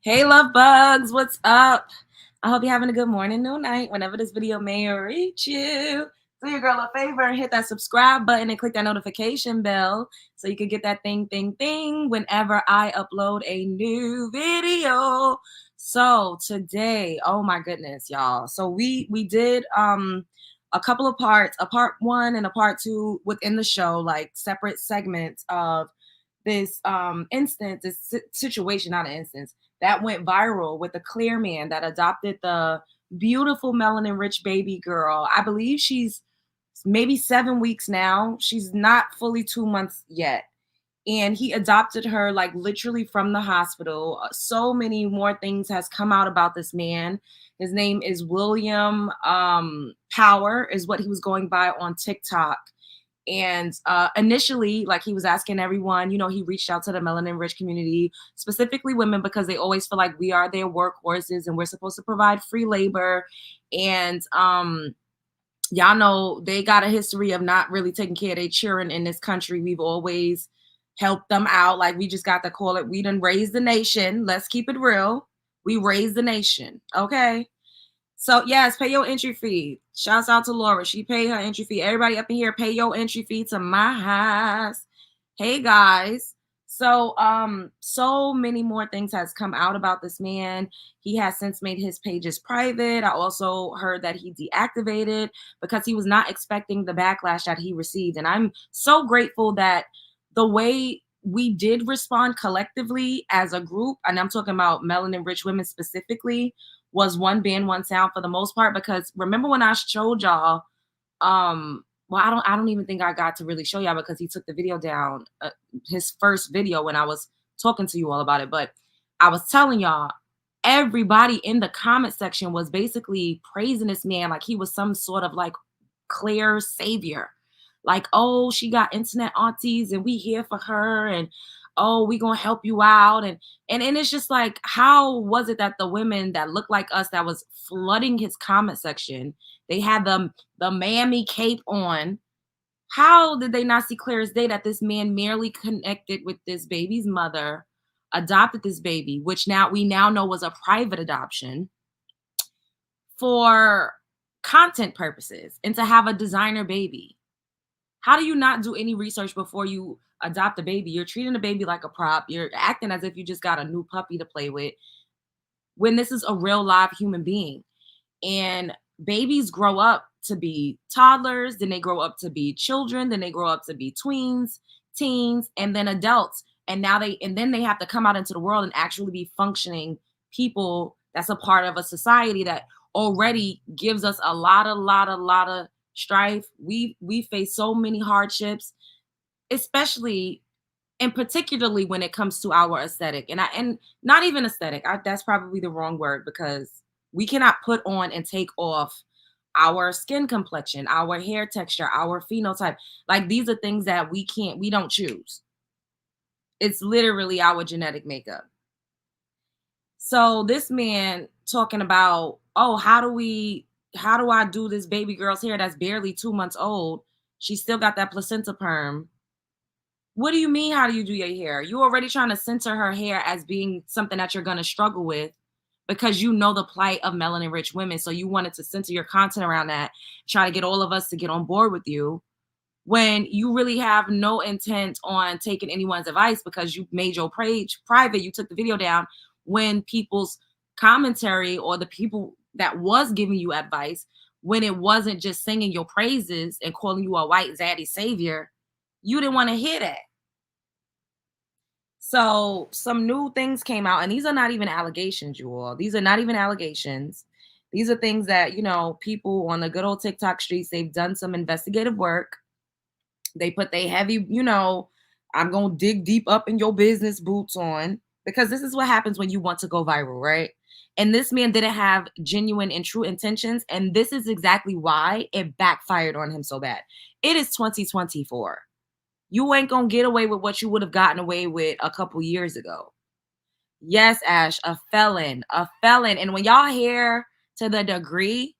Hey, love bugs, what's up? I hope you're having a good morning, noon, night, whenever this video may reach you. Do your girl a favor and hit that subscribe button and click that notification bell so you can get that thing whenever I upload a new video. So today, oh my goodness, y'all. So we did a couple of parts, a part one and a part two within the show, like separate segments of this instance, this situation, not an instance that went viral with the clear man that adopted the beautiful melanin rich baby girl. I believe she's maybe 7 weeks now. She's not fully 2 months yet. And he adopted her like literally from the hospital. So many more things has come out about this man. His name is William Power, is what he was going by on TikTok. And initially, like, he was asking everyone, he reached out to the melanin rich community, specifically women, because they always feel like we are their workhorses and we're supposed to provide free labor. And y'all know they got a history of not really taking care of their children in this country. We've always helped them out. Like, we just got to call it, we done raised the nation. Let's keep it real. We raised the nation. Okay. So yes, pay your entry fee. Shouts out to Laura. She paid her entry fee. Everybody up in here, pay your entry fee to my house. Hey guys. So many more things has come out about this man. He has since made his pages private. I also heard that he deactivated because he was not expecting the backlash that he received. And I'm so grateful that the way we did respond collectively as a group, and I'm talking about melanin rich women specifically, was one band, one sound for the most part. Because remember when I showed y'all, well, I don't even think I got to really show y'all because he took the video down, his first video, when I was talking to you all about it. But I was telling y'all, everybody in the comment section was basically praising this man like he was some sort of like clear savior. Like, oh, she got internet aunties and we here for her, and oh, we gonna help you out. And it's just like, how was it that the women that look like us that was flooding his comment section, they had the mammy cape on? How did they not see clear as day that this man merely connected with this baby's mother, adopted this baby, which now we now know was a private adoption, for content purposes, and to have a designer baby? How do you not do any research before you adopt a baby? You're treating the baby like a prop. You're acting as if you just got a new puppy to play with, when this is a real live human being. And babies grow up to be toddlers, then they grow up to be children, then they grow up to be tweens, teens, and then adults. And then they have to come out into the world and actually be functioning people that's a part of a society that already gives us a lot of strife. We face so many hardships, especially and particularly when it comes to our aesthetic. And not even aesthetic, that's probably the wrong word, because we cannot put on and take off our skin complexion, our hair texture, our phenotype. Like, these are things that we don't choose. It's literally our genetic makeup. So this man talking about, oh, how do I do this baby girl's hair that's barely 2 months old? She still got that placenta perm. What do you mean, how do you do your hair? You already trying to censor her hair as being something that you're going to struggle with, because you know the plight of melanin rich women. So you wanted to censor your content around that, try to get all of us to get on board with you, when you really have no intent on taking anyone's advice, because you made your page private. You took the video down when people's commentary, or the people that was giving you advice, when it wasn't just singing your praises and calling you a white zaddy savior, you didn't want to hear that. So some new things came out, and these are not even allegations, you all. These are not even allegations. These are things that, people on the good old TikTok streets, they've done some investigative work. They put their heavy, I'm going to dig deep up in your business boots on, because this is what happens when you want to go viral, right? And this man didn't have genuine and true intentions. And this is exactly why it backfired on him so bad. It is 2024. You ain't gonna get away with what you would have gotten away with a couple years ago. Yes, Ash, a felon, a felon. And when y'all hear to the degree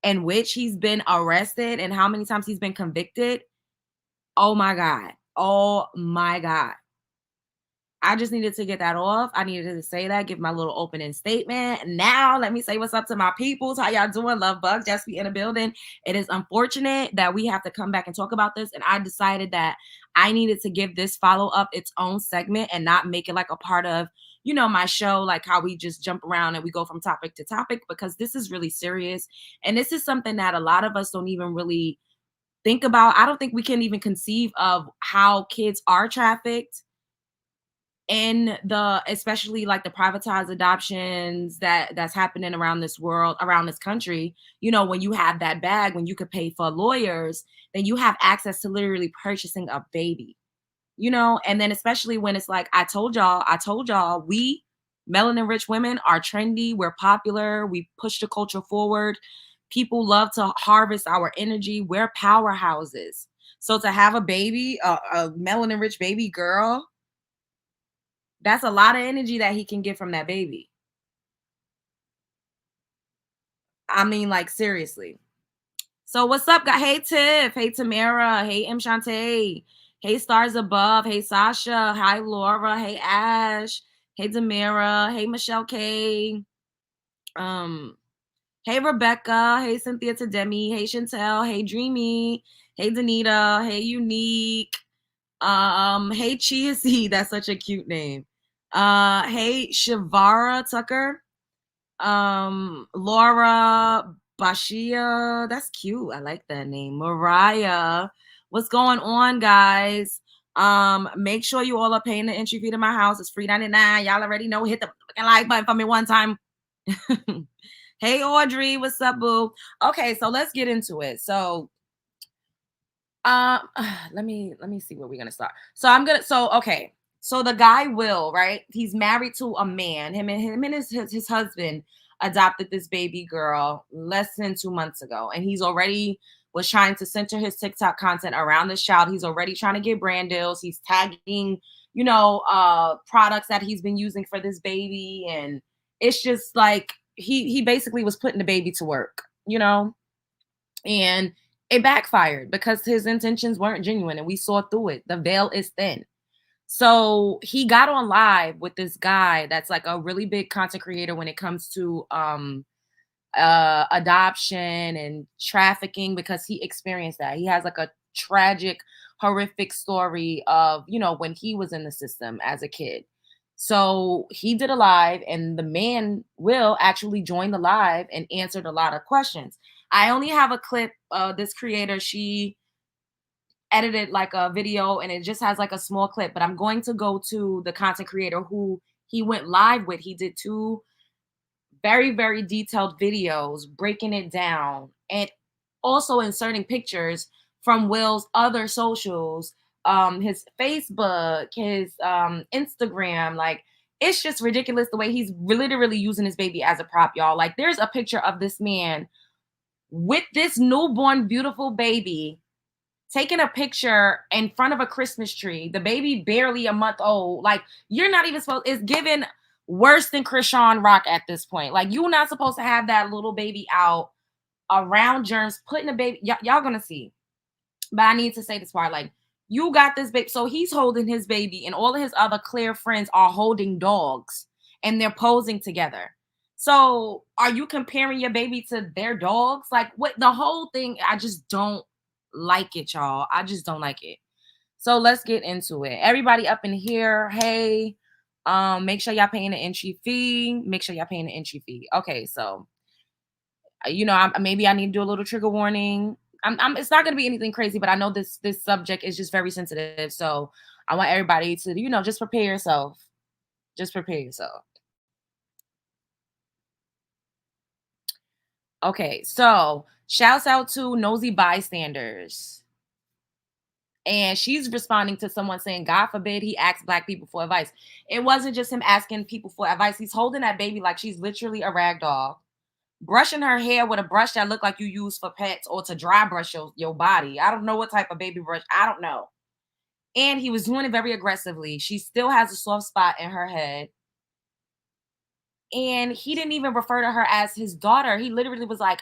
in which he's been arrested and how many times he's been convicted, oh my God. Oh my God. I just needed to get that off. I needed to say that, give my little opening statement. Now, let me say what's up to my peoples. How y'all doing? Love Bug, just be in the building. It is unfortunate that we have to come back and talk about this. And I decided that I needed to give this follow up its own segment and not make it like a part of, my show, like how we just jump around and we go from topic to topic, because this is really serious. And this is something that a lot of us don't even really think about. I don't think we can even conceive of how kids are trafficked in the, especially like the privatized adoptions that's happening around this world, around this country. When you have that bag, when you could pay for lawyers, then you have access to literally purchasing a baby. And then especially when it's like, I told y'all, we melanin rich women are trendy, we're popular, we push the culture forward, people love to harvest our energy, we're powerhouses. So to have a baby, a melanin rich baby girl, that's a lot of energy that he can get from that baby. I mean, like, seriously. So what's up, guys? Hey Tiff, hey Tamara, hey M Shantae, hey Stars Above, hey Sasha, hi Laura, hey Ash, hey Damira, hey Michelle K, um, hey Rebecca, hey Cynthia Tademi, hey Chantel, hey Dreamy, hey Danita, hey Unique, hey Cheesy, that's such a cute name. Hey Shavara Tucker, Laura Bashia, that's cute. I like that name. Mariah, what's going on, guys? Make sure you all are paying the entry fee to my house. It's free 99. Y'all already know. Hit the fucking like button for me one time. Hey Audrey, what's up, boo? Okay, so let's get into it. So let me see where we're gonna start. Okay. So the guy Will, right? He's married to a man. Him and his husband adopted this baby girl less than 2 months ago, and he's already was trying to center his TikTok content around this child. He's already trying to get brand deals. He's tagging, products that he's been using for this baby, and it's just like he basically was putting the baby to work. And it backfired because his intentions weren't genuine and we saw through it. The veil is thin. So he got on live with this guy that's like a really big content creator when it comes to adoption and trafficking, because he experienced that. He has like a tragic, horrific story of, when he was in the system as a kid. So he did a live, and the man Will actually joined the live and answered a lot of questions. I only have a clip. This creator, she edited like a video and it just has like a small clip, but I'm going to go to the content creator who he went live with. He did two very, very detailed videos breaking it down and also inserting pictures from Will's other socials, his Facebook, his Instagram. Like, it's just ridiculous the way he's literally using his baby as a prop, y'all. Like, there's a picture of this man with this newborn, beautiful baby taking a picture in front of a Christmas tree. The baby barely a month old. Like, you're not even supposed, it's given worse than Krishan Rock at this point. Like, you're not supposed to have that little baby out around germs, putting a baby, y'all gonna see. But I need to say this part, like, you got this baby. So he's holding his baby, and all of his other clear friends are holding dogs and they're posing together. So are you comparing your baby to their dogs? Like, what, the whole thing, I just don't like it, y'all. I just don't like it. So let's get into it. Everybody up in here, hey, make sure y'all paying the entry fee. Make sure y'all paying the entry fee. Okay, so maybe I need to do a little trigger warning. It's not going to be anything crazy, but I know this subject is just very sensitive. So I want everybody to, just prepare yourself. Just prepare yourself. Okay, so shouts out to Nosy Bystanders. And she's responding to someone saying, God forbid he asks Black people for advice. It wasn't just him asking people for advice. He's holding that baby like she's literally a rag doll, brushing her hair with a brush that looked like you use for pets or to dry brush your body. I don't know what type of baby brush. I don't know. And he was doing it very aggressively. She still has a soft spot in her head. And he didn't even refer to her as his daughter. He literally was like,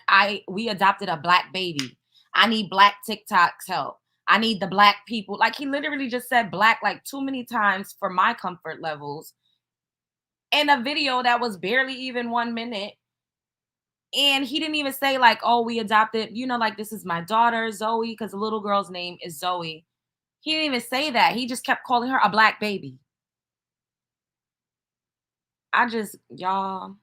we adopted a Black baby. I need Black TikTok's help. I need the black people. Like, he literally just said black like too many times for my comfort levels in a video that was barely even 1 minute. And he didn't even say, like, oh, we adopted, like, this is my daughter, Zoe, because the little girl's name is Zoe. He didn't even say that. He just kept calling her a black baby. Y'all.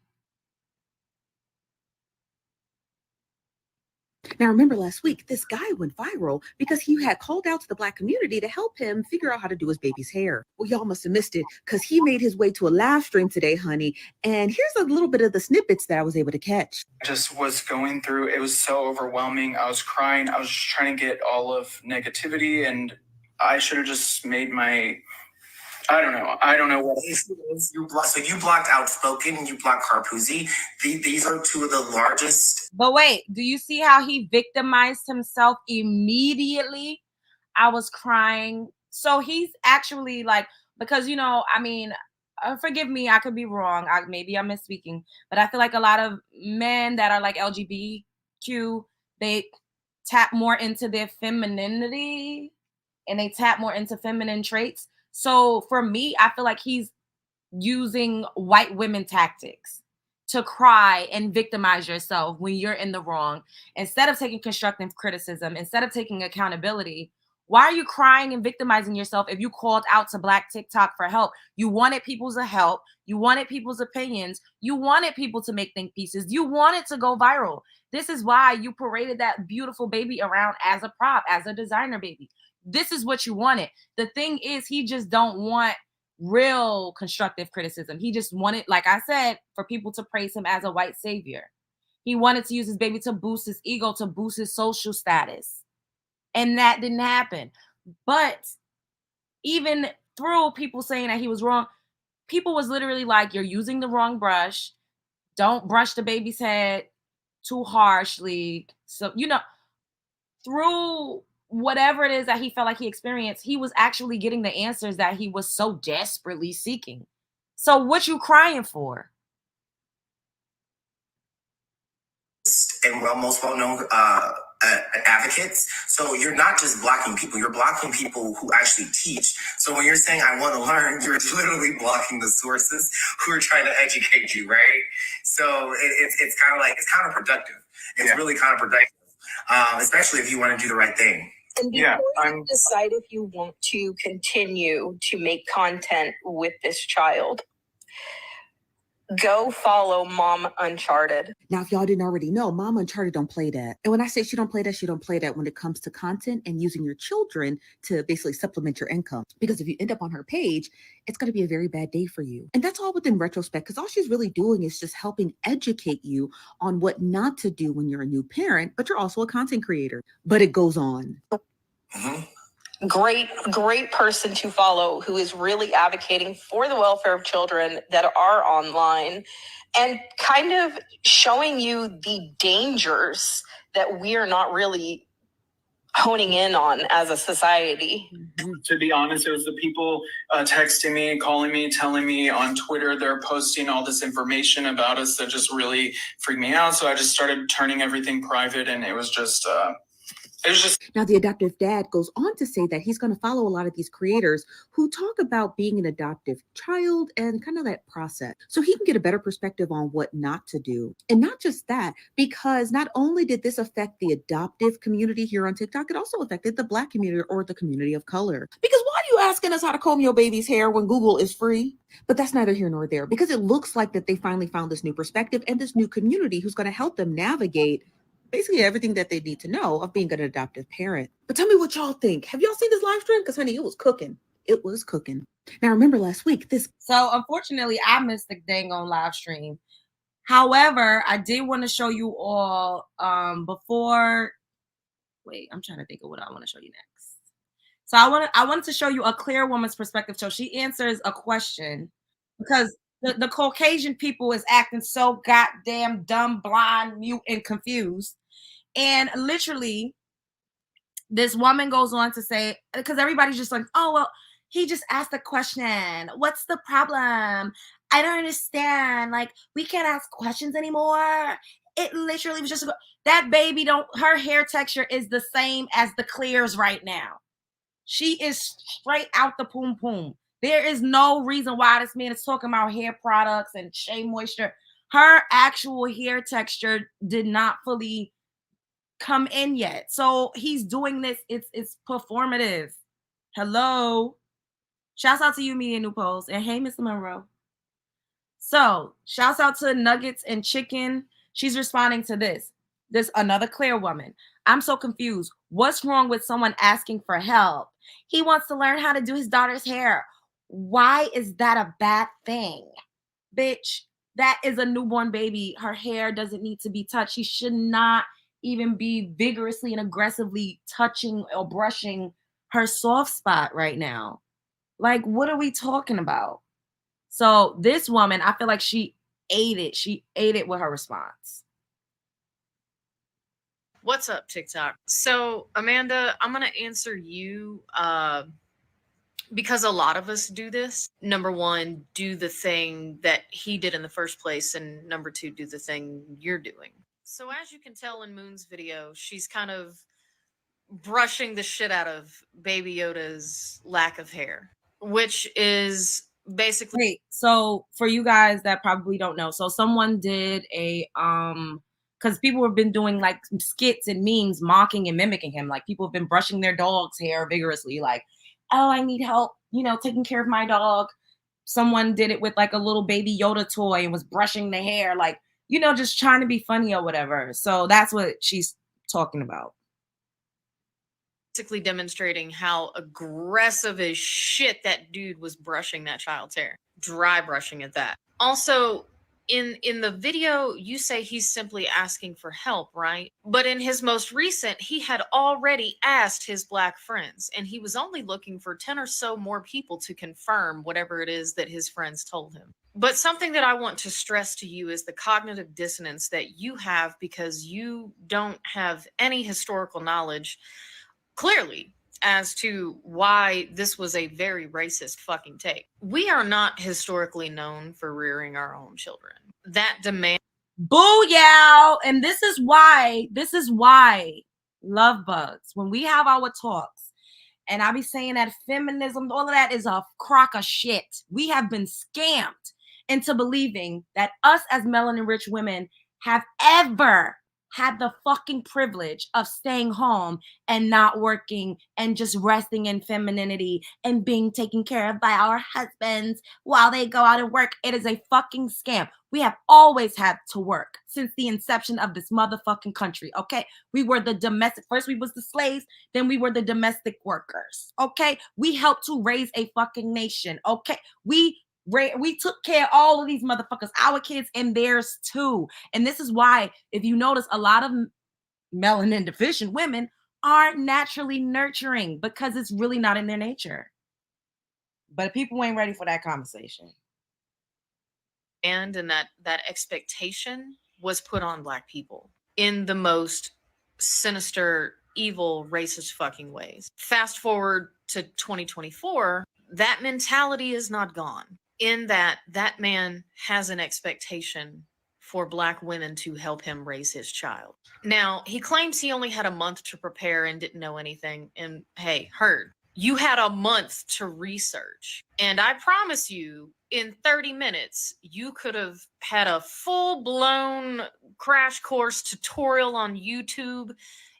Now, remember last week, this guy went viral because he had called out to the Black community to help him figure out how to do his baby's hair. Well, y'all must have missed it because he made his way to a live stream today, honey. And here's a little bit of the snippets that I was able to catch. I just was going through, it was so overwhelming. I was crying. I was just trying to get all of negativity, and I should have just made I don't know what it is. So you blocked Outspoken and you blocked Carpuzzi. These are two of the largest. But wait, do you see how he victimized himself immediately? I was crying. So he's actually like, because, forgive me, I could be wrong. Maybe I'm misspeaking, but I feel like a lot of men that are like LGBTQ, they tap more into their femininity and they tap more into feminine traits. So for me, I feel like he's using white women tactics to cry and victimize yourself when you're in the wrong. Instead of taking constructive criticism, instead of taking accountability, why are you crying and victimizing yourself if you called out to Black TikTok for help? You wanted people's help. You wanted people's opinions. You wanted people to make think pieces. You wanted to go viral. This is why you paraded that beautiful baby around as a prop, as a designer baby. This is what you wanted. The thing is, he just don't want real constructive criticism. He just wanted, like I said, for people to praise him as a white savior. He wanted to use his baby to boost his ego, to boost his social status. And that didn't happen. But even through people saying that he was wrong, people was literally like, you're using the wrong brush. Don't brush the baby's head too harshly. So, through whatever it is that he felt like he experienced, he was actually getting the answers that he was so desperately seeking. So what you crying for? And most well-known advocates. So you're not just blocking people, you're blocking people who actually teach. So when you're saying, I want to learn, you're literally blocking the sources who are trying to educate you, right? So it's kind of like, it's counterproductive. It's really counterproductive, especially if you want to do the right thing. And before you decide if you want to continue to make content with this child, go follow Mom Uncharted. Now, if y'all didn't already know, Mom Uncharted don't play that. And when I say she don't play that, she don't play that when it comes to content and using your children to basically supplement your income. Because if you end up on her page, it's going to be a very bad day for you. And that's all within retrospect, because all she's really doing is just helping educate you on what not to do when you're a new parent, but you're also a content creator. But it goes on. Mm-hmm. Great person to follow who is really advocating for the welfare of children that are online and kind of showing you the dangers that we are not really honing in on as a society. To be honest, it was the people texting me, calling me, telling me on Twitter they're posting all this information about us that just really freaked me out. So I just started turning everything private, and it was just Now, the adoptive dad goes on to say that he's going to follow a lot of these creators who talk about being an adoptive child and kind of that process, so he can get a better perspective on what not to do. And not just that, because not only did this affect the adoptive community here on TikTok, it also affected the Black community or the community of color. Because why are you asking us how to comb your baby's hair when Google is free? But that's neither here nor there, because it looks like that they finally found this new perspective and this new community who's going to help them navigate basically everything that they need to know of being an adoptive parent. But tell me what y'all think. Have y'all seen this live stream? Because, honey, it was cooking. It was cooking. Now, remember last week, So, unfortunately, I missed the dang on live stream. However, I did want to show you all before. Wait, I'm trying to think of what I want to show you next. So, I wanted to show you a clear woman's perspective. So she answers a question because the Caucasian people is acting so goddamn dumb, blind, mute, and confused. And literally, this woman goes on to say, because everybody's just like, oh, well, he just asked a question. What's the problem? I don't understand. Like, we can't ask questions anymore. It literally was just that baby her hair texture is the same as the clears right now. She is straight out the poom poom. There is no reason why this man is talking about hair products and shea moisture. Her actual hair texture did not fully come in yet. So he's doing this. It's performative. Hello. Shouts out to you, Media New Post. And hey, Mr. Monroe. So shouts out to Nuggets and Chicken. She's responding to this. This another clear woman. I'm so confused. What's wrong with someone asking for help? He wants to learn how to do his daughter's hair. Why is that a bad thing? Bitch, that is a newborn baby. Her hair doesn't need to be touched. She should not even be vigorously and aggressively touching or brushing her soft spot right now. Like, what are we talking about? So this woman, I feel like she ate it. She ate it with her response. What's up, TikTok? So, Amanda, I'm going to answer you because a lot of us do this. Number one, do the thing that he did in the first place. And number two, do the thing you're doing. So as you can tell in Moon's video, she's kind of brushing the shit out of Baby Yoda's lack of hair, which is basically... Wait, so for you guys that probably don't know, so someone did a because people have been doing like skits and memes mocking and mimicking him. Like people have been brushing their dog's hair vigorously, like, oh, I need help, taking care of my dog. Someone did it with like a little Baby Yoda toy and was brushing the hair, like, just trying to be funny or whatever. So that's what she's talking about. Basically demonstrating how aggressive as shit that dude was brushing that child's hair. Dry brushing at that. Also, in the video, you say he's simply asking for help, right? But in his most recent, he had already asked his Black friends, and he was only looking for 10 or so more people to confirm whatever it is that his friends told him. But something that I want to stress to you is the cognitive dissonance that you have because you don't have any historical knowledge clearly as to why this was a very racist fucking take. We are not historically known for rearing our own children. That demand... Booyah! And this is why love bugs, when we have our talks, and I be saying that feminism, all of that is a crock of shit. We have been scammed into believing that us as melanin-rich women have ever had the fucking privilege of staying home and not working and just resting in femininity and being taken care of by our husbands while they go out and work. It is a fucking scam. We have always had to work since the inception of this motherfucking country, okay? We were the domestic, first we was the slaves, then we were the domestic workers, okay? We helped to raise a fucking nation, okay? We took care of all of these motherfuckers, our kids and theirs too. And this is why, if you notice, a lot of melanin deficient women are naturally nurturing because it's really not in their nature. But people ain't ready for that conversation. And that expectation was put on Black people in the most sinister, evil, racist fucking ways. Fast forward to 2024, that mentality is not gone. In that man has an expectation for Black women to help him raise his child. Now, he claims he only had a month to prepare and didn't know anything. And hey, heard. You had a month to research. And I promise you, in 30 minutes, you could have had a full-blown crash course tutorial on YouTube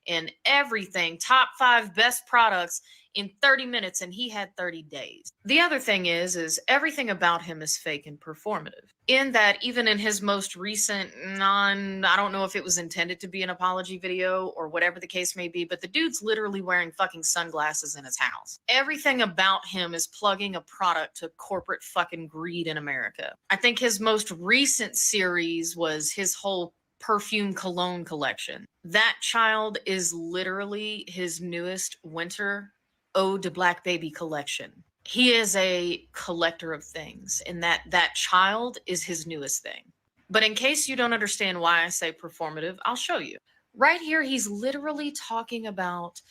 and everything, top 5 best products in 30 minutes, and he had 30 days. The other thing is everything about him is fake and performative. In that, even in his most recent I don't know if it was intended to be an apology video or whatever the case may be, but the dude's literally wearing fucking sunglasses in his house. Everything about him is plugging a product to corporate fucking greed in America. I think his most recent series was his whole perfume cologne collection. That child is literally his newest winter Ode to Black Baby collection. He is a collector of things, and that child is his newest thing. But in case you don't understand why I say performative, I'll show you. Right here, he's literally talking about,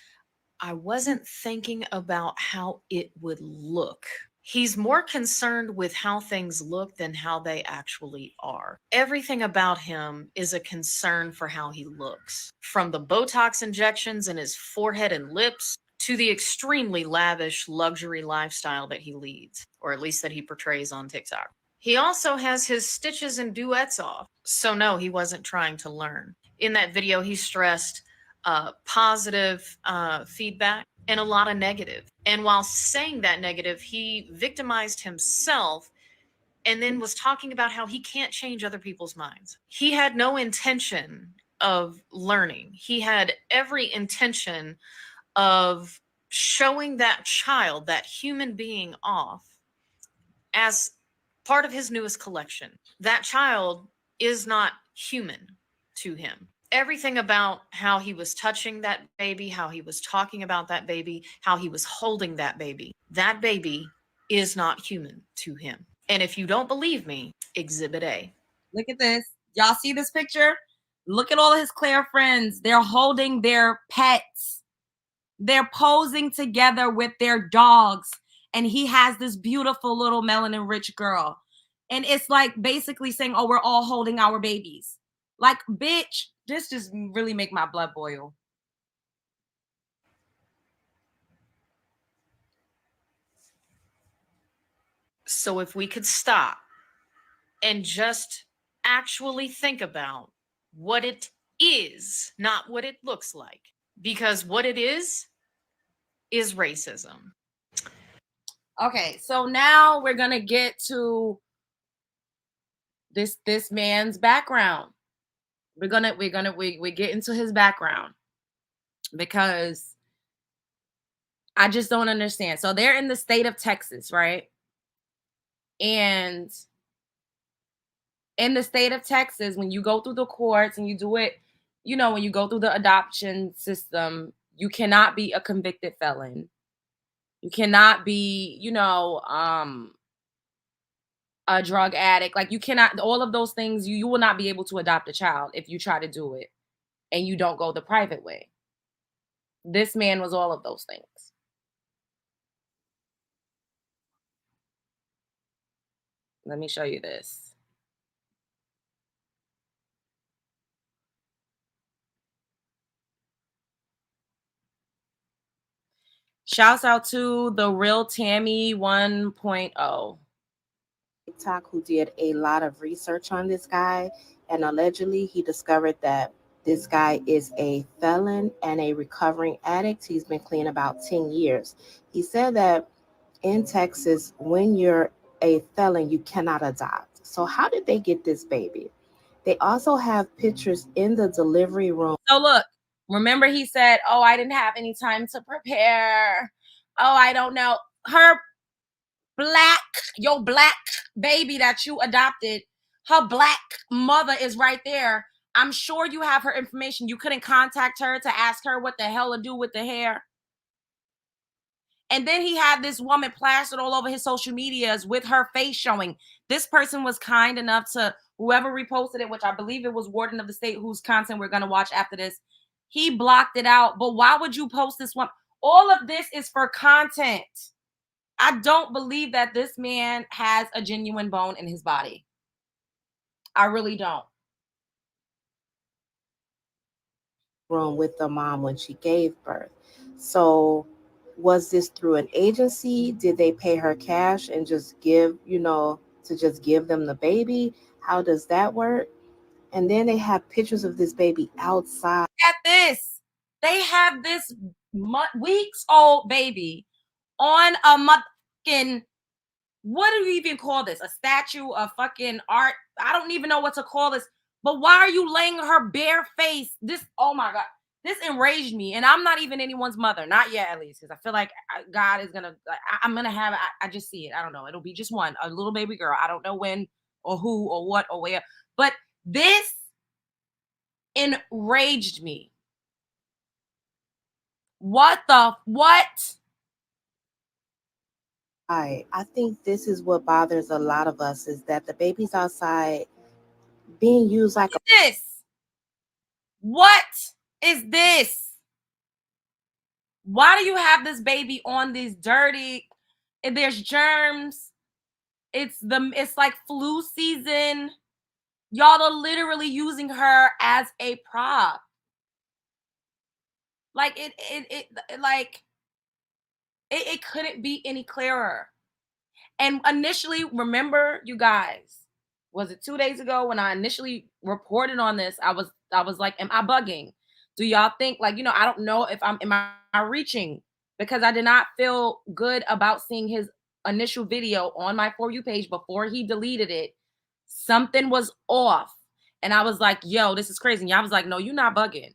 I wasn't thinking about how it would look. He's more concerned with how things look than how they actually are. Everything about him is a concern for how he looks. From the Botox injections in his forehead and lips to the extremely lavish luxury lifestyle that he leads, or at least that he portrays on TikTok. He also has his stitches and duets off. So no, he wasn't trying to learn. In that video, he stressed positive feedback and a lot of negative. And while saying that negative, he victimized himself and then was talking about how he can't change other people's minds. He had no intention of learning. He had every intention of showing that child, that human being, off as part of his newest collection. That child is not human to him. Everything about how he was touching that baby, how he was talking about that baby, how he was holding that baby is not human to him. And if you don't believe me, Exhibit A. Look at this. Y'all see this picture? Look at all of his Claire friends. They're holding their pets. They're posing together with their dogs. And he has this beautiful little melanin rich girl. And it's like basically saying, oh, we're all holding our babies. Like, bitch, this just really make my blood boil. So if we could stop and just actually think about what it is, not what it looks like, because what it is racism. Okay, so now we're gonna get to this man's background. We get into his background because I just don't understand. So they're in the state of Texas, right? And in the state of Texas, when you go through the courts and you do it, you know, when you go through the adoption system, you cannot be a convicted felon. You cannot be, you know, a drug addict. Like, you cannot, all of those things, you will not be able to adopt a child if you try to do it and you don't go the private way. This man was all of those things. Let me show you this. Shouts out to the real Tammy 1.0. TikTok who did a lot of research on this guy, and allegedly he discovered that this guy is a felon and a recovering addict. He's been clean about 10 years. He said that in Texas, when you're a felon, you cannot adopt. So how did they get this baby? They also have pictures in the delivery room. So look, remember he said, oh, I didn't have any time to prepare. Oh, I don't know. Your black baby that you adopted, her black mother is right there. I'm sure you have her information. You couldn't contact her to ask her what the hell to do with the hair. And then he had this woman plastered all over his social medias with her face showing. This person was kind enough to, whoever reposted it, which I believe it was Warden of the State, whose content we're going to watch after this, he blocked it out. But why would you post this one? All of this is for content. I don't believe that this man has a genuine bone in his body. I really don't. Room with the mom when she gave birth. So was this through an agency? Did they pay her cash and just give, to just give them the baby? How does that work? And then they have pictures of this baby outside. At this, they have this weeks old baby on a fucking, what do you even call this? A statue of fucking art? I don't even know what to call this. But why are you laying her bare face? This, oh my God, this enraged me. And I'm not even anyone's mother, not yet at least, because I feel like God is gonna, I'm gonna have, I just see it. I don't know. It'll be just one, a little baby girl. I don't know when or who or what or where. But this enraged me. What? I think this is what bothers a lot of us, is that the baby's outside being used like this. What is this? Why do you have this baby on these dirty? There's germs. It's like flu season. Y'all are literally using her as a prop. Like it couldn't be any clearer. And initially, remember, you guys, was it 2 days ago when I initially reported on this? I was like, am I bugging? Do y'all think, like, I don't know if am I reaching? Because I did not feel good about seeing his initial video on my For You page before he deleted it. Something was off. And I was like, yo, this is crazy. And y'all was like, no, you're not bugging.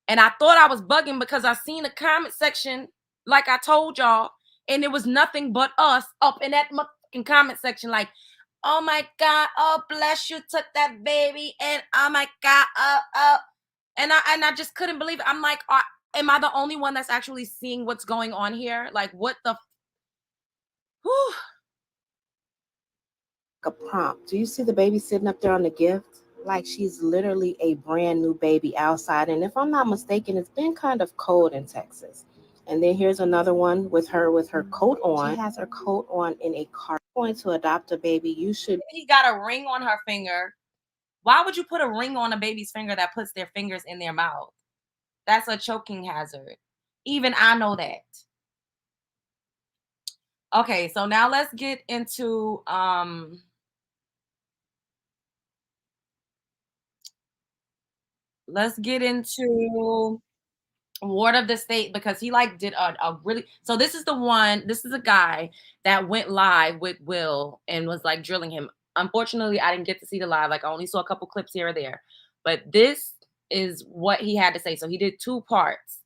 And I thought I was bugging because I seen the comment section, like I told y'all, and it was nothing but us up in that motherfucking comment section, like, oh my God, oh bless you, took that baby, and oh my God, and I just couldn't believe it. I'm like, am I the only one that's actually seeing what's going on here? Like, what the? Whew. A prompt. Do you see the baby sitting up there on the gift? Like she's literally a brand new baby outside. And if I'm not mistaken, it's been kind of cold in Texas. And then here's another one with her coat on. She has her coat on in a car. Going to adopt a baby, you should. He got a ring on her finger. Why would you put a ring on a baby's finger that puts their fingers in their mouth? That's a choking hazard. Even I know that. Okay, so now let's get into Ward of the State, because he like did a really, so this is a guy that went live with Will and was like drilling him. Unfortunately, I didn't get to see the live. Like I only saw a couple clips here or there, but this is what he had to say. So he did 2 parts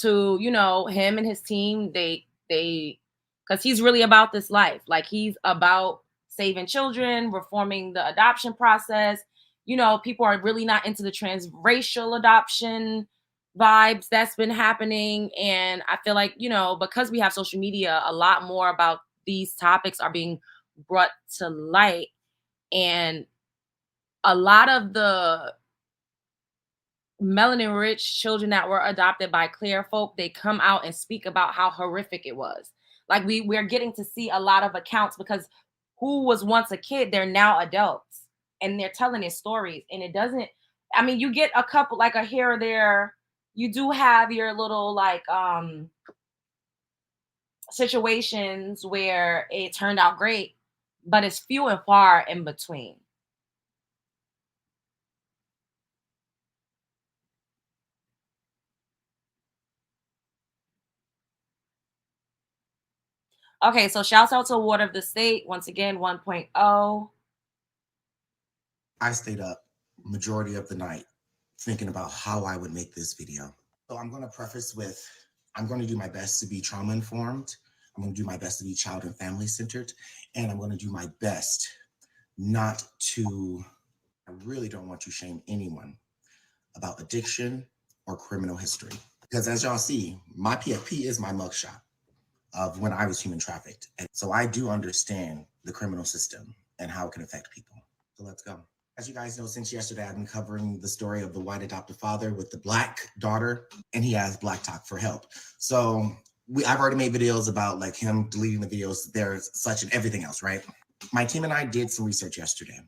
to, him and his team. They because he's really about this life. Like he's about saving children, reforming the adoption process. People are really not into the transracial adoption vibes that's been happening. And I feel like, because we have social media, a lot more about these topics are being brought to light. And a lot of the melanin rich children that were adopted by clear folk, they come out and speak about how horrific it was. Like we're getting to see a lot of accounts, because who was once a kid, they're now adults and they're telling their stories. And it doesn't, I mean, you get a couple, like a here or there, you do have your little like situations where it turned out great, but it's few and far in between. Okay, so shouts out to Ward of the State once again, 1.0. I stayed up majority of the night thinking about how I would make this video. So I'm going to preface with, I'm going to do my best to be trauma informed. I'm going to do my best to be child and family centered. And I'm going to do my best not to, I really don't want to shame anyone about addiction or criminal history. Because as y'all see, my PFP is my mugshot of when I was human trafficked. And so I do understand the criminal system and how it can affect people. So let's go. As you guys know, since yesterday, I've been covering the story of the white adoptive father with the black daughter, and he has Black Talk for help. So I've already made videos about like him deleting the videos, there's such and everything else, right? My team and I did some research yesterday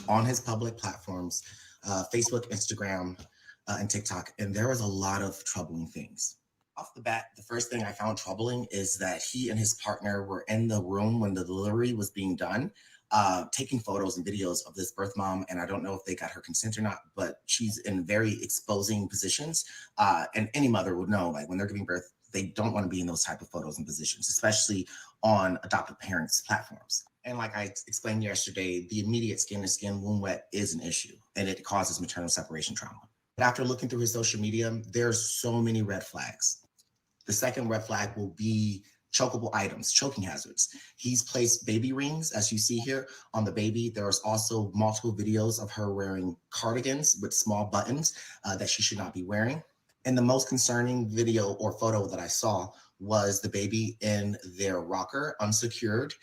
on his public platforms, Facebook, Instagram, and TikTok, and there was a lot of troubling things. Off the bat, the first thing I found troubling is that he and his partner were in the room when the delivery was being done, taking photos and videos of this birth mom. And I don't know if they got her consent or not, but she's in very exposing positions. And any mother would know, like when they're giving birth, they don't want to be in those type of photos and positions, especially on adoptive parents' platforms. And like I explained yesterday, the immediate skin-to-skin wound wet is an issue, and it causes maternal separation trauma. But after looking through his social media, there's so many red flags. The second red flag will be chokeable items, choking hazards. He's placed baby rings, as you see here, on the baby. There's also multiple videos of her wearing cardigans with small buttons that she should not be wearing. And the most concerning video or photo that I saw was the baby in their rocker, unsecured,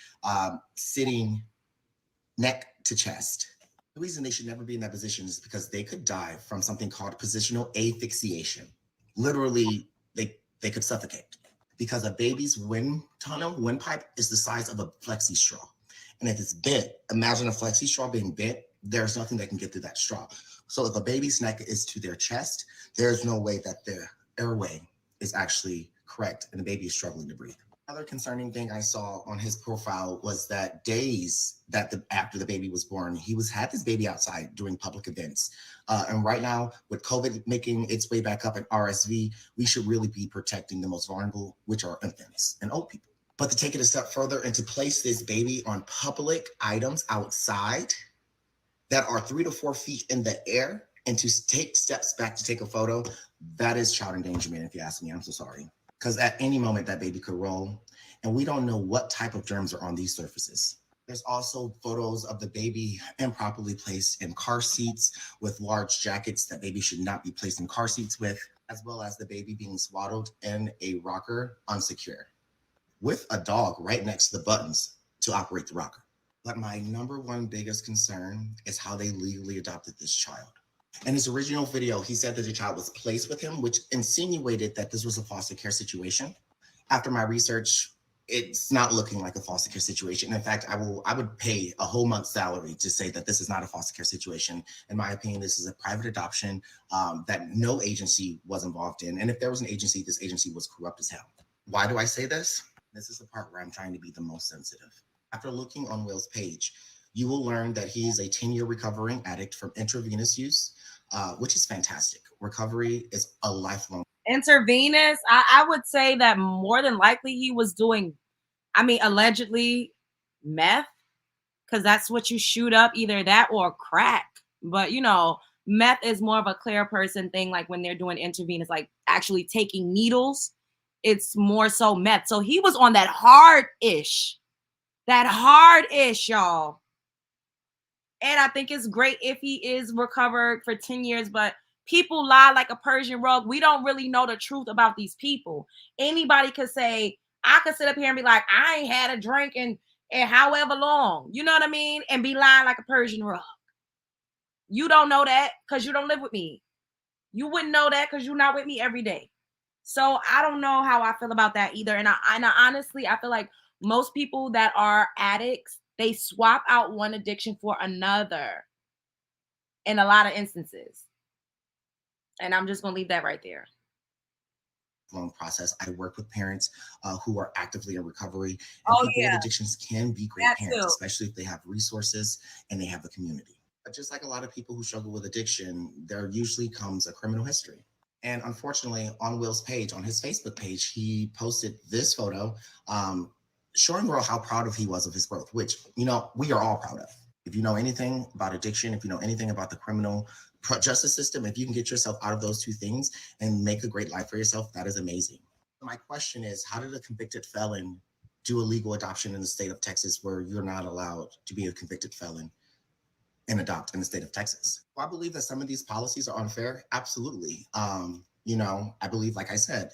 sitting neck to chest. The reason they should never be in that position is because they could die from something called positional asphyxiation. Literally, they could suffocate. because a baby's windpipe is the size of a flexi straw. And if it's bent, imagine a flexi straw being bent, there's nothing that can get through that straw. So if a baby's neck is to their chest, there's no way that their airway is actually correct and the baby is struggling to breathe. Another concerning thing I saw on his profile was that days that after the baby was born, he had this baby outside doing public events. And right now, with COVID making its way back up and RSV, we should really be protecting the most vulnerable, which are infants and old people. But to take it a step further and to place this baby on public items outside that are 3 to 4 feet in the air and to take steps back to take a photo, that is child endangerment, if you ask me. I'm so sorry. Because at any moment that baby could roll, and we don't know what type of germs are on these surfaces. There's also photos of the baby improperly placed in car seats with large jackets that baby should not be placed in car seats with, as well as the baby being swaddled in a rocker unsecure, with a dog right next to the buttons to operate the rocker. But my number one biggest concern is how they legally adopted this child. In his original video, he said that the child was placed with him, which insinuated that this was a foster care situation. After my research, it's not looking like a foster care situation. In fact, I would pay a whole month's salary to say that this is not a foster care situation. In my opinion, this is a private adoption that no agency was involved in. And if there was an agency, this agency was corrupt as hell. Why do I say this? This is the part where I'm trying to be the most sensitive. After looking on Will's page, you will learn that he is a 10-year recovering addict from intravenous use, which is fantastic. Recovery is a lifelong. Intravenous, I would say that more than likely he was doing, allegedly meth, because that's what you shoot up, either that or crack. But meth is more of a clear person thing, like when they're doing intravenous, like actually taking needles. It's more so meth. So he was on that hard-ish, y'all. And I think it's great if he is recovered for 10 years, but people lie like a Persian rug. We don't really know the truth about these people. Anybody could say, I could sit up here and be like, I ain't had a drink in however long, you know what I mean? And be lying like a Persian rug. You don't know that because you don't live with me. You wouldn't know that because you're not with me every day. So I don't know how I feel about that either. And I honestly, I feel like most people that are addicts, they swap out one addiction for another in a lot of instances. And I'm just going to leave that right there. Long process. I work with parents who are actively in recovery. And people with addictions can be great parents, especially if they have resources and they have a community. But just like a lot of people who struggle with addiction, there usually comes a criminal history. And unfortunately, on Will's page, on his Facebook page, he posted this photo showing Will how proud he was of his growth, which, we are all proud of. If you know anything about addiction, if you know anything about the criminal justice system, if you can get yourself out of those two things and make a great life for yourself, that is amazing. My question is, how did a convicted felon do a legal adoption in the state of Texas where you're not allowed to be a convicted felon and adopt in the state of Texas? Well, I believe that some of these policies are unfair. Absolutely. I believe, like I said,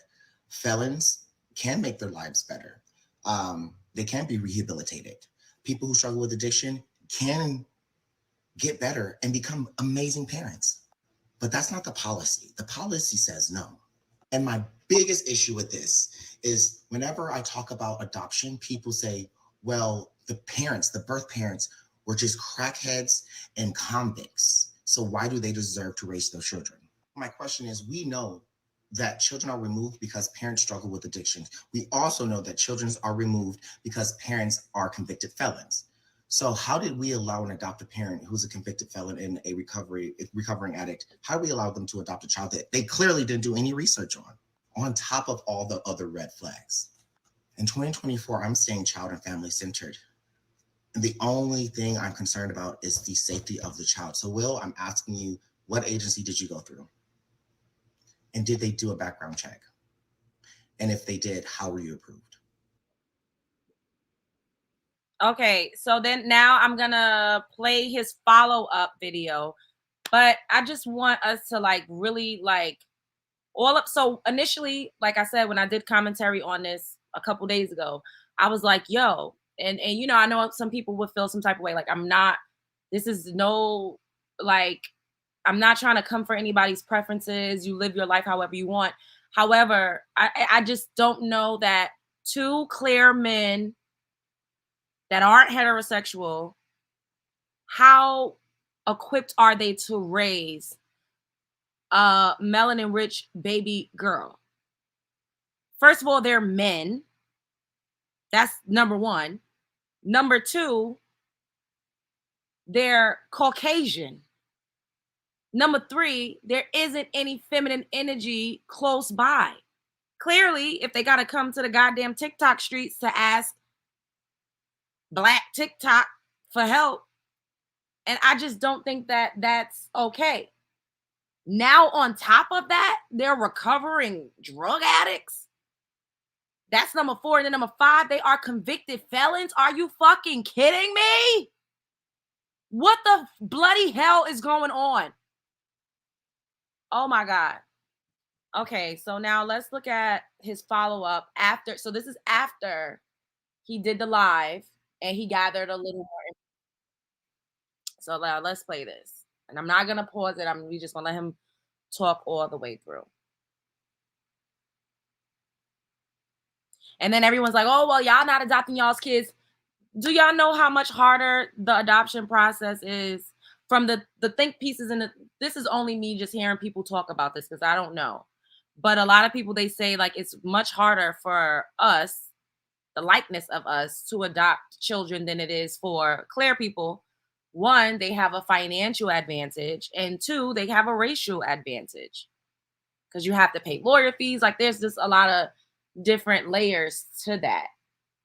felons can make their lives better. They can be rehabilitated. People who struggle with addiction can get better and become amazing parents. But that's not the policy. The policy says no. And my biggest issue with this is whenever I talk about adoption, people say, well, the birth parents were just crackheads and convicts. So why do they deserve to raise their children? My question is, we know that children are removed because parents struggle with addiction. We also know that children are removed because parents are convicted felons. So how did we allow an adoptive parent who's a convicted felon and a recovering addict, how do we allow them to adopt a child that they clearly didn't do any research on top of all the other red flags? In 2024, I'm staying child and family centered. And the only thing I'm concerned about is the safety of the child. So Will, I'm asking you, what agency did you go through? And did they do a background check? And if they did, how were you approved? Okay, so then now I'm gonna play his follow-up video, but I just want us to really all up. So initially, like I said, when I did commentary on this a couple days ago, I was like, yo, and I know some people would feel some type of way, like I'm not trying to come for anybody's preferences. You live your life however you want. However, I just don't know that two clear men that aren't heterosexual, how equipped are they to raise a melanin rich baby girl? First of all, they're men. That's number one. Number two, they're Caucasian. Number three, there isn't any feminine energy close by. Clearly, if they got to come to the goddamn TikTok streets to ask Black TikTok for help, and I just don't think that that's okay. Now, on top of that, they're recovering drug addicts. That's number four. And then number five, they are convicted felons. Are you fucking kidding me? What the bloody hell is going on? Oh my God. Okay, so now let's look at his follow-up after. So this is after he did the live and he gathered a little more. So now let's play this. And I'm not gonna pause it. We just gonna let him talk all the way through. And then everyone's like, oh, well, y'all not adopting y'all's kids. Do y'all know how much harder the adoption process is? From the think pieces, and this is only me just hearing people talk about this because I don't know. But a lot of people, they say like it's much harder for us, the likeness of us, to adopt children than it is for clear people. One, they have a financial advantage, and two, they have a racial advantage because you have to pay lawyer fees. Like there's just a lot of different layers to that.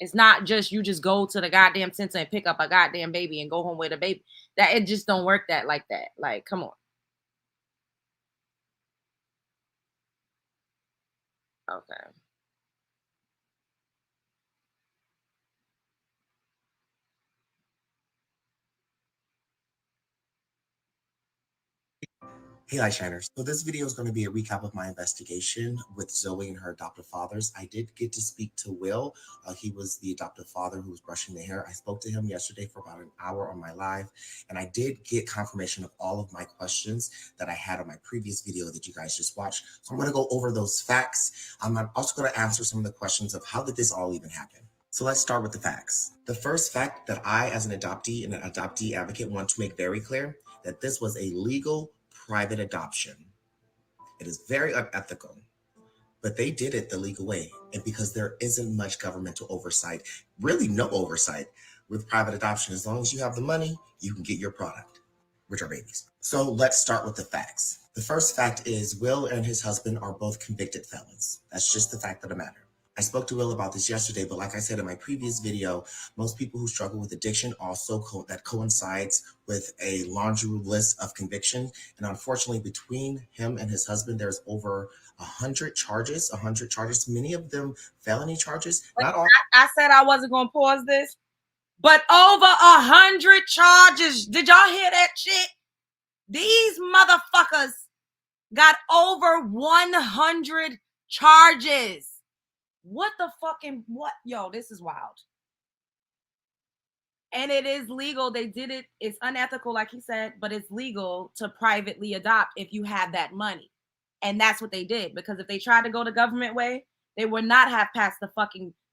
It's not just you just go to the goddamn center and pick up a goddamn baby and go home with a baby. That it just don't work that like that. Like, come on. Okay. Hey, Light Shiners. So this video is going to be a recap of my investigation with Zoe and her adoptive fathers. I did get to speak to Will. He was the adoptive father who was brushing the hair. I spoke to him yesterday for about an hour on my live, and I did get confirmation of all of my questions that I had on my previous video that you guys just watched. So I'm going to go over those facts. I'm also going to answer some of the questions of how did this all even happen. So let's start with the facts. The first fact that I, as an adoptee and an adoptee advocate, want to make very clear that this was a legal private adoption. It is very unethical, but they did it the legal way. And because there isn't much governmental oversight, really no oversight with private adoption, as long as you have the money, you can get your product, which are babies. So let's start with the facts. The first fact is Will and his husband are both convicted felons. That's just the fact of the matter. I spoke to Will about this yesterday, but like I said in my previous video, most people who struggle with addiction also that coincides with a laundry list of convictions. And unfortunately, between him and his husband, there's over 100 charges, many of them felony charges. Not all. I said I wasn't going to pause this, but over 100 charges. Did y'all hear that shit? These motherfuckers got over 100 charges. What the fucking what? Yo, this is wild. And it is legal. They did it. It's unethical, like he said, but it's legal to privately adopt if you have that money. And that's what they did. Because if they tried to go the government way, they would not have passed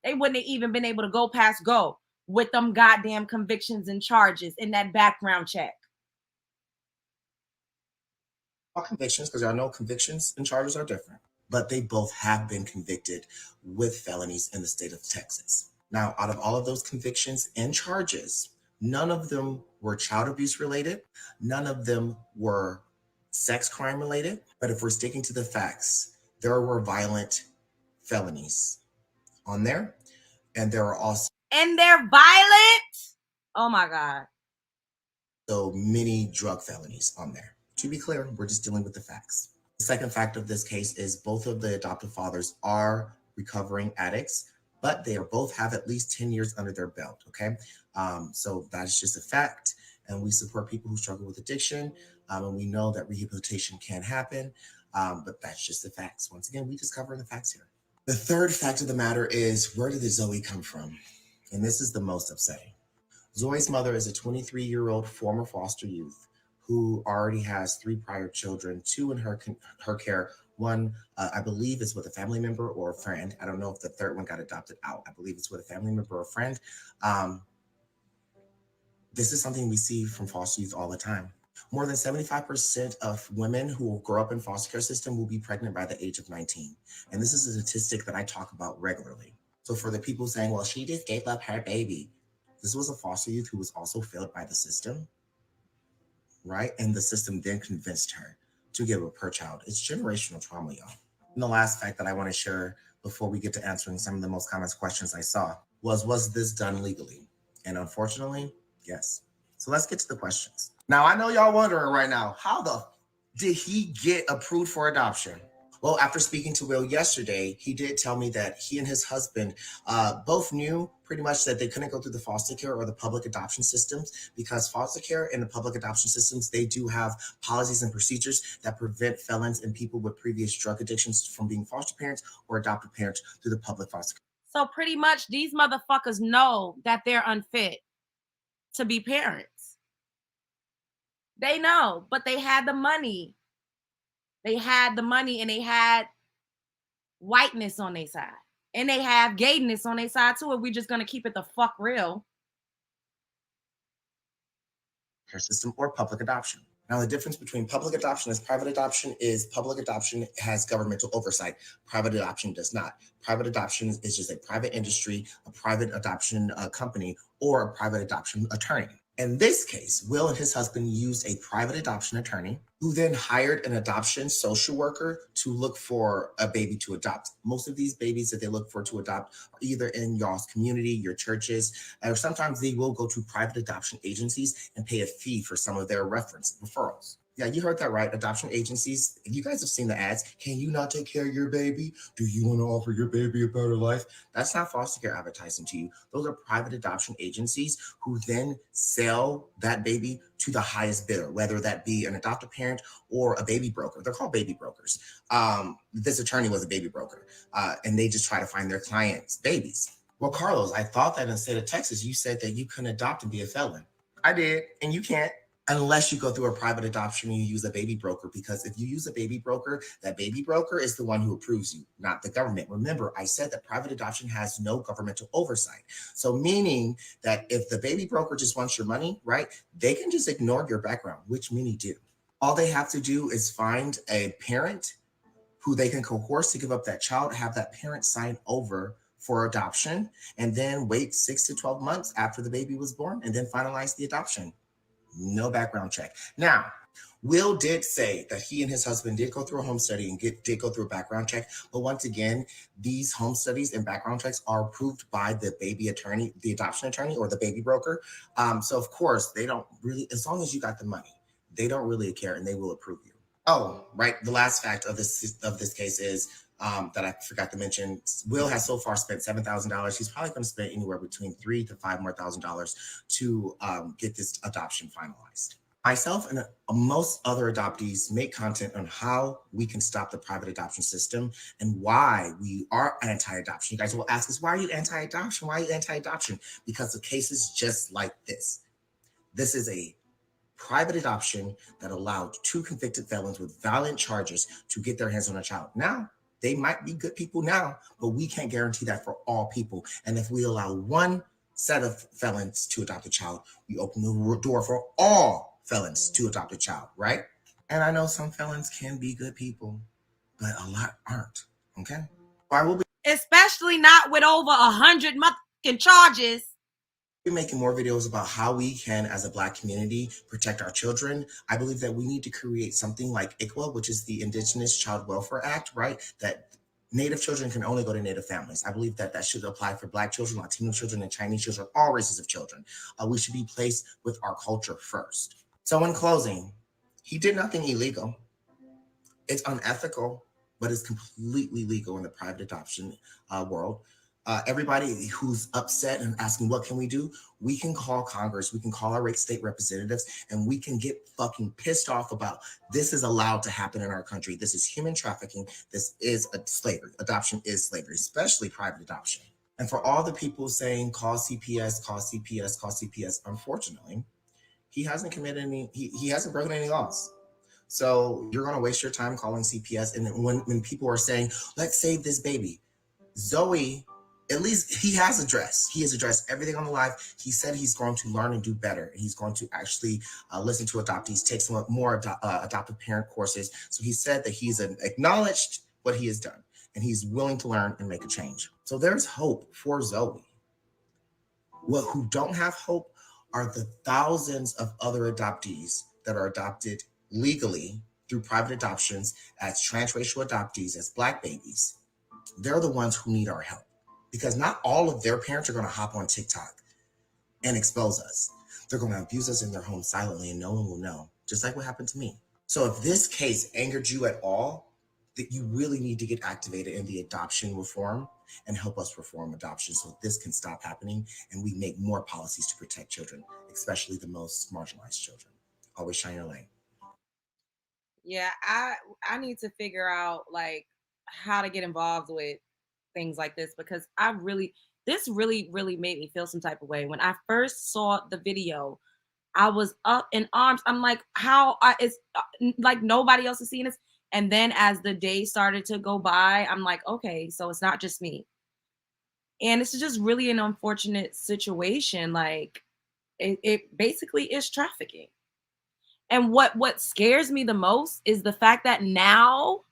they wouldn't have even been able to go past go with them goddamn convictions and charges in that background check. All convictions, because y'all know convictions and charges are different, but they both have been convicted with felonies in the state of Texas. Now, out of all of those convictions and charges, none of them were child abuse related. None of them were sex crime related. But if we're sticking to the facts, there were violent felonies on there. And there are also... And they're violent? Oh my God. So many drug felonies on there. To be clear, we're just dealing with the facts. The second fact of this case is both of the adoptive fathers are recovering addicts, but they both have at least 10 years under their belt, okay? So that's just a fact, and we support people who struggle with addiction, and we know that rehabilitation can happen, but that's just the facts. Once again, we just covering the facts here. The third fact of the matter is, where did the Zoe come from? And this is the most upsetting. Zoe's mother is a 23-year-old former foster youth who already has 3 prior children, 2 in her care, One, I believe, is with a family member or a friend. I don't know if the third one got adopted out. I believe it's with a family member or a friend. This is something we see from foster youth all the time. More than 75% of women who will grow up in foster care system will be pregnant by the age of 19. And this is a statistic that I talk about regularly. So for the people saying, well, she just gave up her baby. This was a foster youth who was also failed by the system, right? And the system then convinced her to give up her child. It's generational trauma, y'all. And the last fact that I want to share before we get to answering some of the most common questions I saw was this done legally? And unfortunately, yes. So let's get to the questions. Now, I know y'all wondering right now, how the did he get approved for adoption? Well, after speaking to Will yesterday, he did tell me that he and his husband both knew pretty much that they couldn't go through the foster care or the public adoption systems, because foster care and the public adoption systems, they do have policies and procedures that prevent felons and people with previous drug addictions from being foster parents or adoptive parents through the public foster care. So pretty much these motherfuckers know that they're unfit to be parents. They know, but they had the money. They had the money and they had whiteness on their side. And they have gayness on their side too, if we're just gonna keep it the fuck real. Care system or public adoption. Now, the difference between public adoption and private adoption is public adoption has governmental oversight. Private adoption does not. Private adoption is just a private industry, a private adoption company, or a private adoption attorney. In this case, Will and his husband used a private adoption attorney who then hired an adoption social worker to look for a baby to adopt. Most of these babies that they look for to adopt are either in y'all's community, your churches, or sometimes they will go to private adoption agencies and pay a fee for some of their referrals. Yeah, you heard that right. Adoption agencies, if you guys have seen the ads, can you not take care of your baby? Do you want to offer your baby a better life? That's not foster care advertising to you. Those are private adoption agencies who then sell that baby to the highest bidder, whether that be an adoptive parent or a baby broker. They're called baby brokers. This attorney was a baby broker, and they just try to find their clients' babies. Well, Carlos, I thought that in the state of Texas, you said that you couldn't adopt and be a felon. I did, and you can't. Unless you go through a private adoption and you use a baby broker, because if you use a baby broker, that baby broker is the one who approves you, not the government. Remember, I said that private adoption has no governmental oversight. So meaning that if the baby broker just wants your money, right, they can just ignore your background, which many do. All they have to do is find a parent who they can coerce to give up that child, have that parent sign over for adoption, and then wait 6 to 12 months after the baby was born and then finalize the adoption. No background check. Now, Will did say that he and his husband did go through a home study and did go through a background check. But once again, these home studies and background checks are approved by the baby attorney, the adoption attorney, or the baby broker. So of course, they don't really, as long as you got the money, they don't really care and they will approve you. Oh, right. The last fact of this case is that I forgot to mention. Will has so far spent $7,000. He's probably going to spend anywhere between $3,000 to $5,000 more to get this adoption finalized. Myself and most other adoptees make content on how we can stop the private adoption system and why we are anti-adoption. You guys will ask us, why are you anti-adoption? Why are you anti-adoption? Because of cases just like this. This is a private adoption that allowed 2 convicted felons with violent charges to get their hands on a child. Now, they might be good people now, but we can't guarantee that for all people. And if we allow one set of felons to adopt a child, we open the door for all felons to adopt a child, right? And I know some felons can be good people, but a lot aren't, okay? I will be Especially not with over 100 motherfucking charges. Making more videos about how we can, as a Black community, protect our children. I believe that we need to create something like ICWA, which is the Indigenous Child Welfare Act, right? That Native children can only go to Native families. I believe that that should apply for Black children, Latino children, and Chinese children, all races of children. We should be placed with our culture first. So in closing, he did nothing illegal. It's unethical, but it's completely legal in the private adoption world. Everybody who's upset and asking, what can we do? We can call Congress, we can call our state representatives, and we can get fucking pissed off about this is allowed to happen in our country. This is human trafficking. This is slavery. Adoption is slavery, especially private adoption. And for all the people saying, call CPS, call CPS, call CPS, unfortunately, he hasn't committed any, he hasn't broken any laws. So you're going to waste your time calling CPS. And when people are saying, let's save this baby, Zoe, at least he has addressed. He has addressed everything on the live. He said he's going to learn and do better. And he's going to actually listen to adoptees, take some more adoptive parent courses. So he said that he's acknowledged what he has done and he's willing to learn and make a change. So there's hope for Zoe. Who don't have hope are the thousands of other adoptees that are adopted legally through private adoptions as transracial adoptees, as Black babies. They're the ones who need our help because not all of their parents are going to hop on TikTok and expose us. They're going to abuse us in their home silently and no one will know, just like what happened to me. So if this case angered you at all, that you really need to get activated in the adoption reform and help us reform adoption so this can stop happening and we make more policies to protect children, especially the most marginalized children. Always shine your light. Yeah, I need to figure out like how to get involved with things like this because this really made me feel some type of way. When I first saw the video, I was up in arms. I'm like, it's like nobody else is seeing this. And then as the day started to go by, I'm like, okay, so it's not just me. And it's just really an unfortunate situation. Like it basically is trafficking. And what scares me the most is the fact that now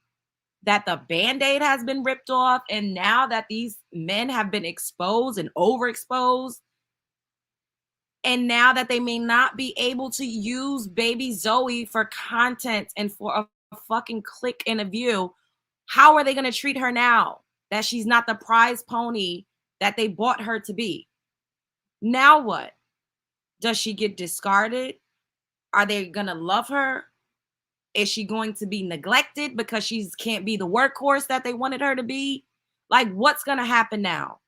that the Band-Aid has been ripped off and now that these men have been exposed and overexposed, and now that they may not be able to use baby Zoe for content and for a fucking click and a view, how are they going to treat her now that she's not the prize pony that they bought her to be? Now what? Does she get discarded? Are they going to love her? Is she going to be neglected because she can't be the workhorse that they wanted her to be? Like, what's going to happen now?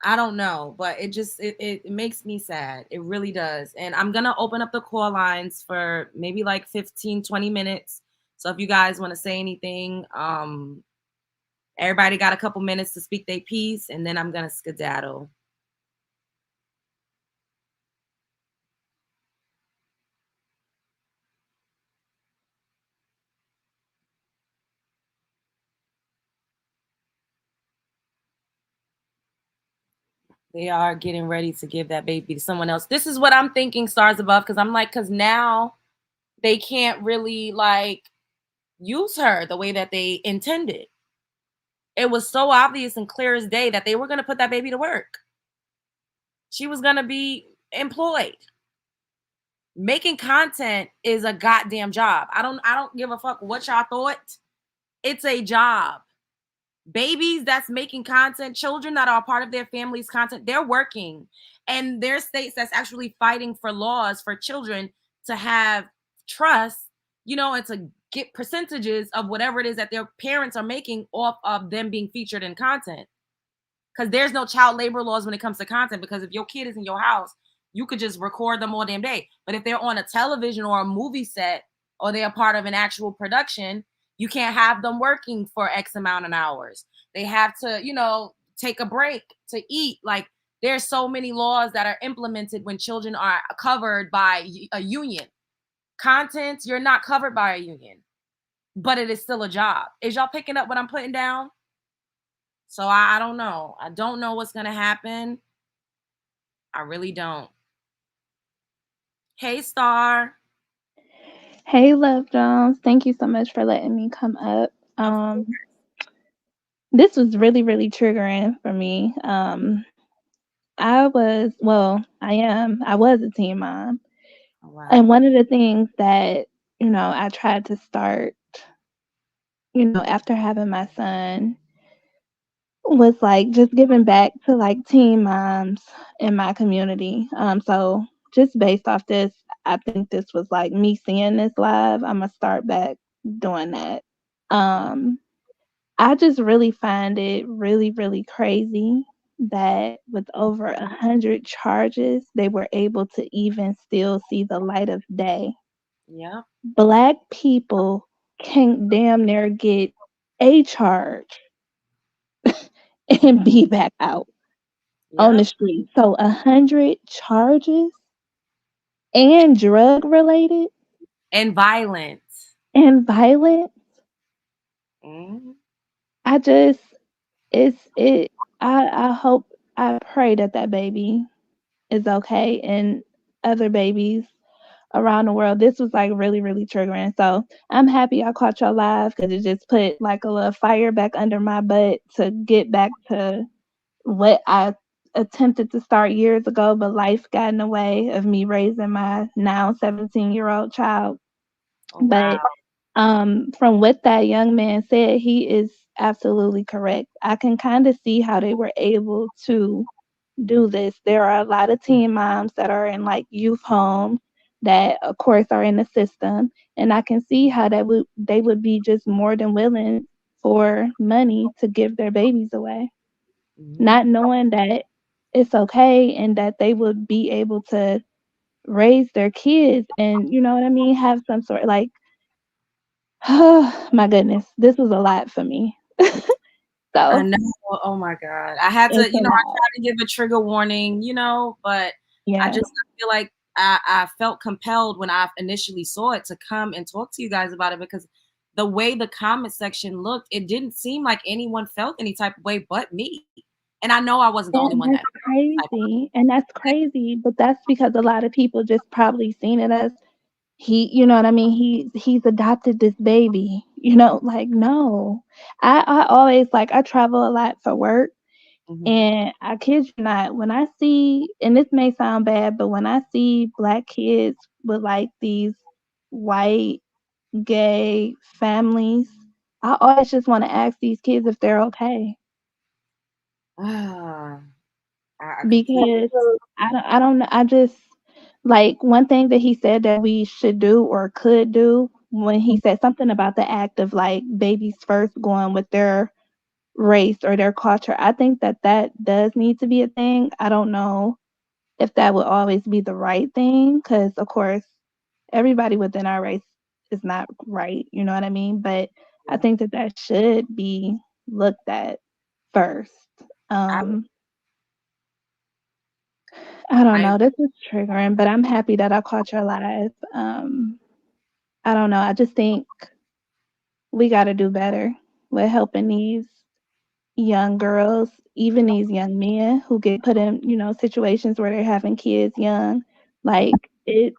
I don't know, but it makes me sad. It really does. And I'm going to open up the call lines for maybe like 15, 20 minutes. So if you guys want to say anything, everybody got a couple minutes to speak their piece, and then I'm going to skedaddle. They are getting ready to give that baby to someone else. This is what I'm thinking, Stars Above, because I'm like, because now they can't really like use her the way that they intended. It was so obvious and clear as day that they were going to put that baby to work. She was going to be employed. Making content is a goddamn job. I don't give a fuck what y'all thought. It's a job. Babies that's making content, children that are part of their family's content, they're working. And there's states that's actually fighting for laws for children to have trust, and to get percentages of whatever it is that their parents are making off of them being featured in content. Because there's no child labor laws when it comes to content, because if your kid is in your house, you could just record them all damn day. But if they're on a television or a movie set, or they're part of an actual production, you can't have them working for X amount of hours. They have to, take a break to eat. Like, there's so many laws that are implemented when children are covered by a union. Content, you're not covered by a union, but it is still a job. Is y'all picking up what I'm putting down? So I don't know. I don't know what's going to happen. I really don't. Hey, Star. Hey, Love Jones. Thank you so much for letting me come up. This was really triggering for me. I was a teen mom. Oh, wow. And one of the things that, I tried to start, after having my son was like just giving back to like teen moms in my community. So just based off this, I think this was like me seeing this live. I'm gonna start back doing that. I just really find it really crazy that with over 100 charges, they were able to even still see the light of day. Yeah. Black people can't damn near get a charge and be back out on the street. So 100 charges and drug related. And violence. And violence. Mm-hmm. I just it's it I hope, I pray that that baby is okay, and other babies around the world. This was like really, really triggering. So I'm happy I caught y'all live because it just put like a little fire back under my butt to get back to what I attempted to start years ago, but life got in the way of me raising my now 17-year-old child. Oh, wow. But from what that young man said, he is absolutely correct. I can kind of see how they were able to do this. There are a lot of teen moms that are in like youth homes that of course are in the system, and I can see how they would be just more than willing for money to give their babies away, Mm-hmm. not knowing that it's okay and that they would be able to raise their kids and you know what I mean, have some sort like oh my goodness, this was a lot for me. I So know. Oh my God. I had to, it's a I lot. tried to give a trigger warning, but I Yeah. feel like I felt compelled when I initially saw it to come and talk to you guys about it because the way the comment section looked, it didn't seem like anyone felt any type of way but me. And I know I wasn't the only And one that that's felt some type of crazy, and that's crazy, but that's because a lot of people just probably seen it as he, you know what I mean, he's adopted this baby, like, no. I always like, I travel a lot for work, way. Hmm. and I kid you not, when I see, and this may sound bad, but when I see Black kids with, like, these white, gay families, I always just wanna ask these kids if they're okay. Ah, I completely. Because I don't know, I just like, one thing that he said that we should do or could do when he said something about the act of, like, babies first going with their race or their culture, I think that that does need to be a thing. I don't know if that would always be the right thing, because of course, everybody within our race is not right, you know what I mean? But I Yeah. think that that should be looked at first. I, Um I don't I know. This is triggering, but I'm happy that I caught your live. I don't know. I just think we got to do better with helping these young girls, even these young men who get put in, situations where they're having kids young. Like, it's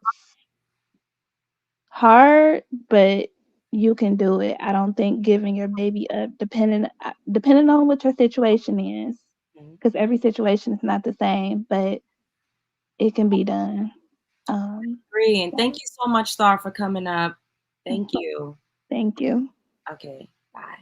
hard, but you can do it. I don't think giving your baby up, depending on what your situation is, because every situation is not the same, but it can be done. agree. And thank So you so much, Star, for coming up. Thank you. thank you. Okay. Bye.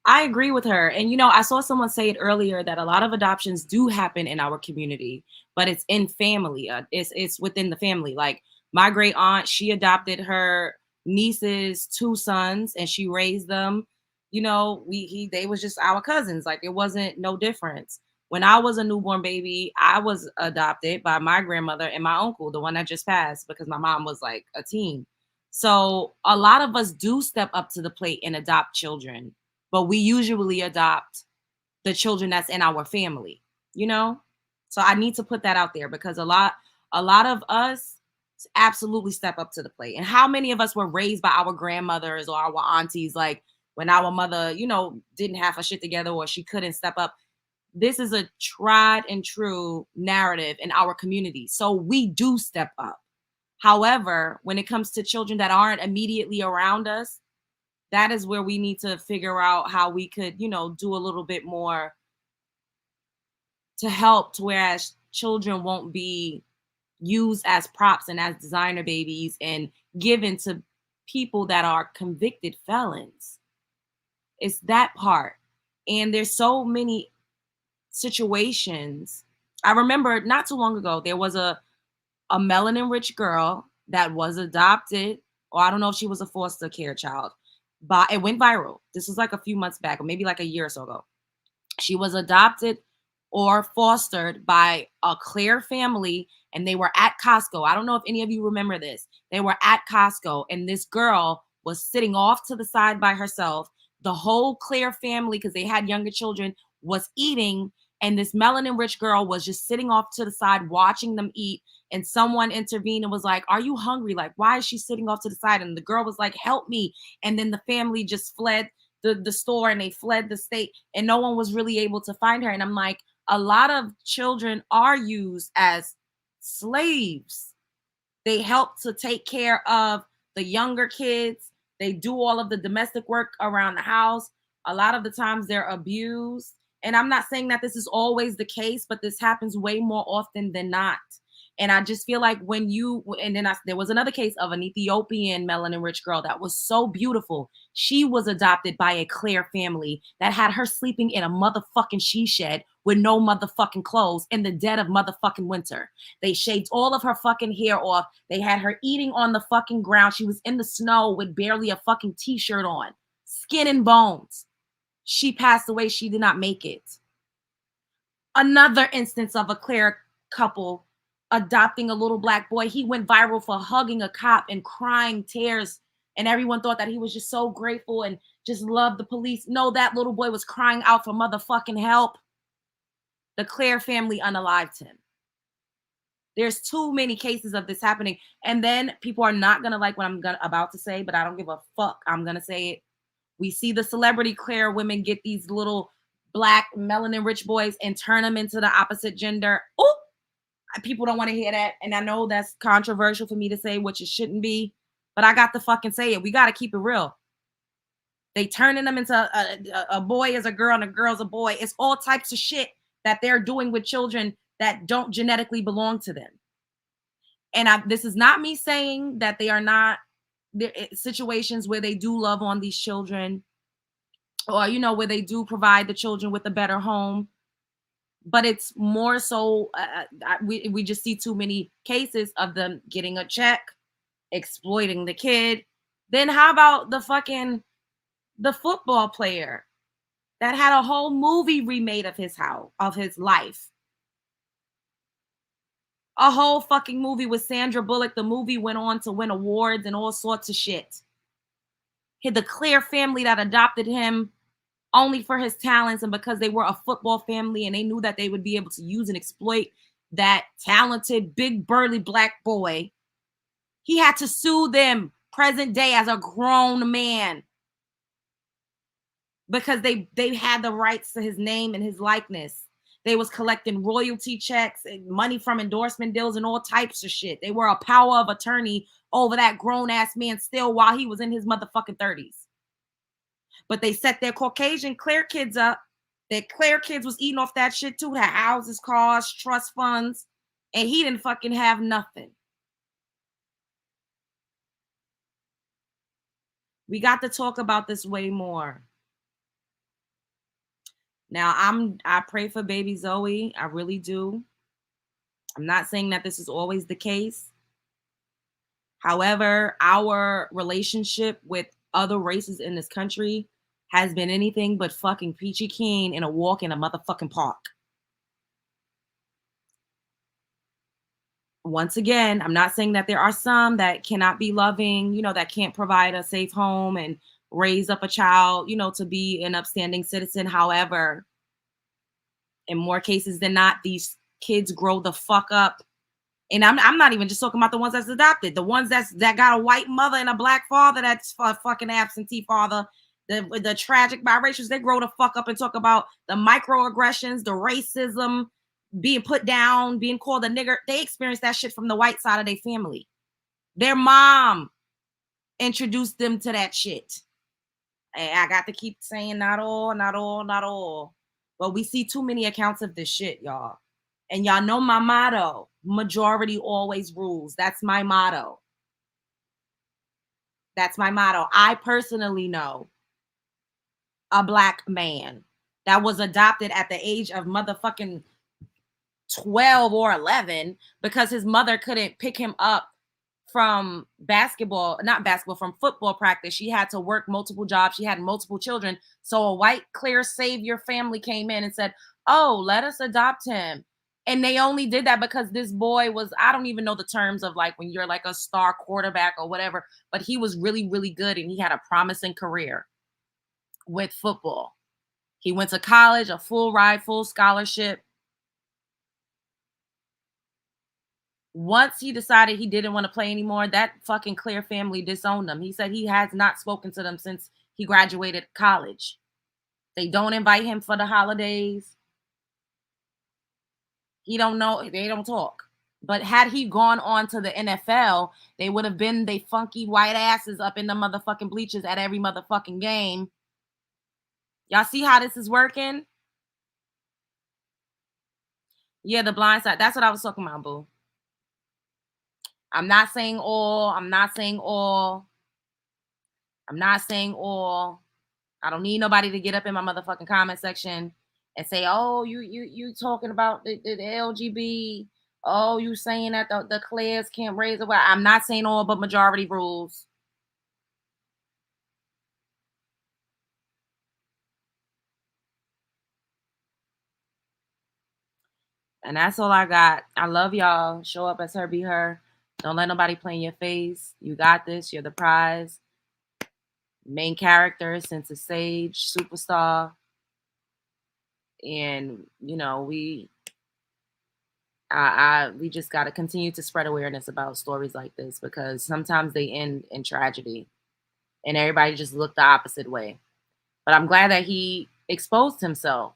I agree with her. And I saw someone say it earlier that a lot of adoptions do happen in our community, but it's in family. It's within the family. Like my great aunt, she adopted her niece's two sons and she raised them. They was just our cousins. Like it wasn't no difference. When I was a newborn baby, I was adopted by my grandmother and my uncle, the one that just passed, because my mom was like a teen. So a lot of us do step up to the plate and adopt children, but we usually adopt the children that's in our family, you know? So I need to put that out there because a lot of us absolutely step up to the plate. And how many of us were raised by our grandmothers or our aunties, like when our mother, didn't have her shit together or she couldn't step up? This is a tried and true narrative in our community. So we do step up. However, when it comes to children that aren't immediately around us, that is where we need to figure out how we could, do a little bit more to help to whereas children won't be used as props and as designer babies and given to people that are convicted felons. It's that part. And there's so many situations. I remember not too long ago, there was a melanin rich girl that was adopted, or I don't know if she was a foster care child, but it went viral. This was like a few months back, or maybe like a year or so ago. She was adopted or fostered by a clear family, and they were at Costco. I don't know if any of you remember this. They were at Costco, and this girl was sitting off to the side by herself. The whole Claire family, because they had younger children, was eating, and this melanin rich girl was just sitting off to the side watching them eat. and someone intervened and was like, "Are you hungry? Like, why is she sitting off to the side?" And the girl was like, "Help me." And then the family just fled the store, and they fled the state, and no one was really able to find her. And I'm like, a lot of children are used as slaves. They help to take care of the younger kids. They do all of the domestic work around the house. A lot of the times they're abused. And I'm not saying that this is always the case, but this happens way more often than not. And I just feel like when you, and then there was another case of an Ethiopian melanin rich girl that was so beautiful. She was adopted by a Claire family that had her sleeping in a motherfucking she shed with no motherfucking clothes in the dead of motherfucking winter. They shaved all of her fucking hair off. They had her eating on the fucking ground. She was in the snow with barely a fucking t-shirt on, skin and bones. She passed away. She did not make it. Another instance of a Claire couple adopting a little black boy. He went viral for hugging a cop and crying tears, and everyone thought that he was just so grateful and just loved the police. No, that little boy was crying out for motherfucking help. The Claire family unalived him. There's too many cases of this happening. And then people are not going to like what I'm about to say, but I don't give a fuck. I'm going to say it. We see the celebrity Claire women get these little black melanin rich boys and turn them into the opposite gender. Ooh, people don't want to hear that. And I know that's controversial for me to say, which it shouldn't be, but I got to fucking say it. We got to keep it real. They turning them into a boy as a girl and a girl's a boy. It's all types of shit that they're doing with children that don't genetically belong to them. And this is not me saying that they are not situations where they do love on these children, or, you know, where they do provide the children with a better home. But it's more so, we just see too many cases of them getting a check, exploiting the kid. Then how about the football player that had a whole movie remade of his life? A whole fucking movie with Sandra Bullock. The movie went on to win awards and all sorts of shit. The Claire family that adopted him only for his talents and because they were a football family and they knew that they would be able to use and exploit that talented, big, burly black boy. He had to sue them present day as a grown man because they had the rights to his name and his likeness. They was collecting royalty checks and money from endorsement deals and all types of shit. They were a power of attorney over that grown-ass man still while he was in his motherfucking 30s. But they set their Caucasian Claire kids up. Their Claire kids was eating off that shit too. Had houses, cars, trust funds. And he didn't fucking have nothing. We got to talk about this way more. Now, I pray for baby Zoe. I really do. I'm not saying that this is always the case. However, our relationship with other races in this country has been anything but fucking peachy keen in a walk in a motherfucking park. Once again, I'm not saying that there are some that cannot be loving, you know, that can't provide a safe home and raise up a child, you know, to be an upstanding citizen. However, in more cases than not, these kids grow the fuck up. And I'm not even just talking about the ones that's adopted, the ones that got a white mother and a black father that's a fucking absentee father. The tragic biracials, they grow the fuck up and talk about the microaggressions, the racism, being put down, being called a nigger. They experience that shit from the white side of their family. Their mom introduced them to that shit. And I got to keep saying not all, not all, not all. But we see too many accounts of this shit, y'all. And y'all know my motto, majority always rules. That's my motto. That's my motto. I personally know a black man that was adopted at the age of motherfucking 12 or 11 because his mother couldn't pick him up from from football practice. She had to work multiple jobs. She had multiple children. So a white, clear savior family came in and said, "Oh, let us adopt him." And they only did that because this boy was, I don't even know the terms of like when you're like a star quarterback or whatever, but he was really, really good and he had a promising career with football. He went to college, a full ride, full scholarship. Once he decided he didn't want to play anymore, that fucking Clear family disowned him. He said he has not spoken to them since he graduated college. They don't invite him for the holidays. He don't know. They don't talk. But had he gone on to the NFL, they would have been they funky white asses up in the motherfucking bleachers at every motherfucking game. Y'all see how this is working? Yeah, the blind side. That's what I was talking about, boo. I'm not saying all. I'm not saying all. I'm not saying all. I don't need nobody to get up in my motherfucking comment section and say, "Oh, you talking about the LGB? Oh, you saying that the Claires can't raise a." I'm not saying all, but majority rules. And that's all I got. I love y'all. Show up as her, be her. Don't let nobody play in your face. You got this. You're the prize. Main character, since a sage, superstar. And you know, we just got to continue to spread awareness about stories like this, because sometimes they end in tragedy and everybody just looked the opposite way. But I'm glad that he exposed himself.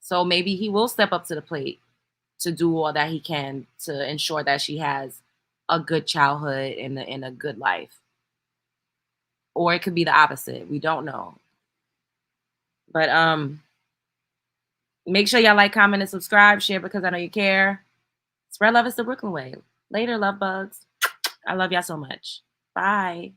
So maybe he will step up to the plate to do all that he can to ensure that she has a good childhood and a good life. Or it could be the opposite. We don't know. But make sure y'all like, comment, and subscribe, share because I know you care. Spread love is the Brooklyn way. Later, love bugs. I love y'all so much. Bye.